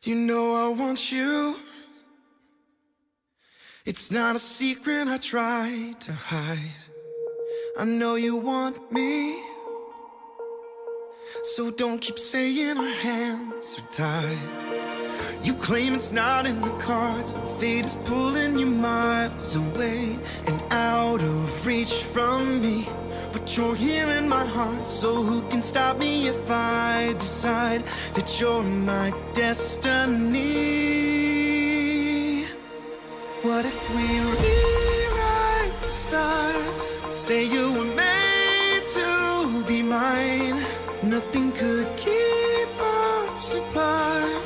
You know I want you. It's not a secret I try to hide. I know you want me, so don't keep saying our hands are tied. You claim it's not in the cards, and fate is pulling you miles away and out of reach from me. But you're here in my heart, so who can stop me if I decide that you're my destiny? What if we rewrite the stars? Say you were made to be mine. Nothing could keep us apart.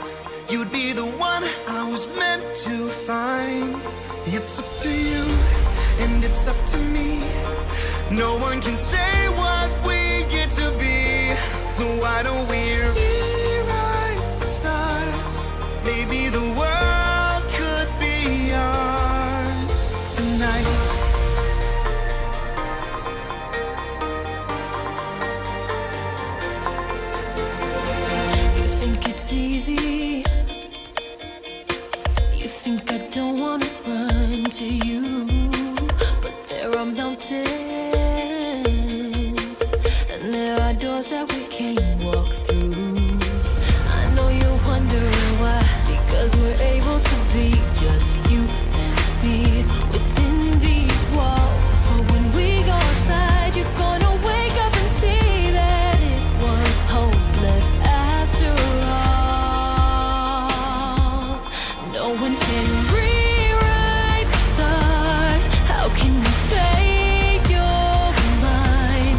You'd be the one I was meant to find. It's up to you, and it's up to me. No one can say what we get to be. So why don't we rewrite the stars? Maybe the world could be ours tonight. You think it's easy. You think I don't want to run to you, but there are mountains, and there are doors that we can't walk through. I know you're wondering why, because we're able to be just you and me within these walls. But when we go outside, you're gonna wake up and see that it was hopeless after all. No one can rewrite the stars. How can you say you're mine?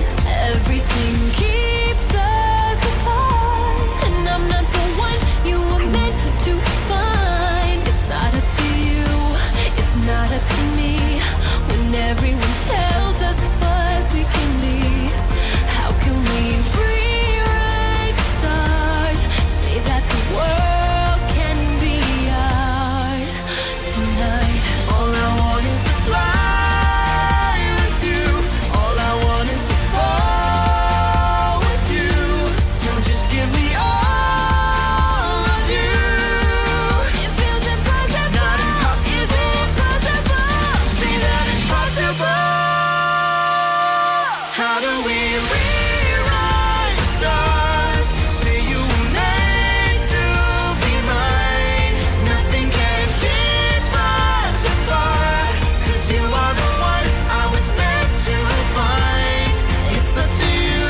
Everything keeps us apart, and I'm not the one you were meant to find. It's not up to you, it's not up to me. When everyone tells us what we can be, how can we rewrite the stars? Say that the world can be ours tonight. All I want is to fly with you. All I want is to fall with you. So just give me all of you. It feels impossible. It's not impossible. Is it impossible? Say that it's possible. How do we rewrite the stars? Say you were made to be mine. Nothing can keep us apart, 'cause you are the one I was meant to find. It's up to you,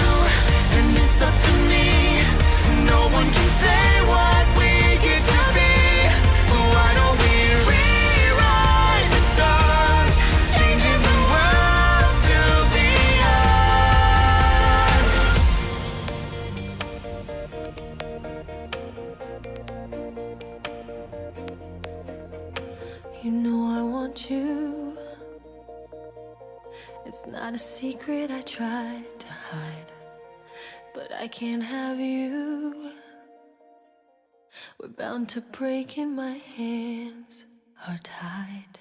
and it's up to me. No one can say what we get to be. So why don't we rewrite the stars, changing the world to be ours? You know I want you. It's not a secret I tried to hide, but I can't have you. We're bound to break and my hands are tied.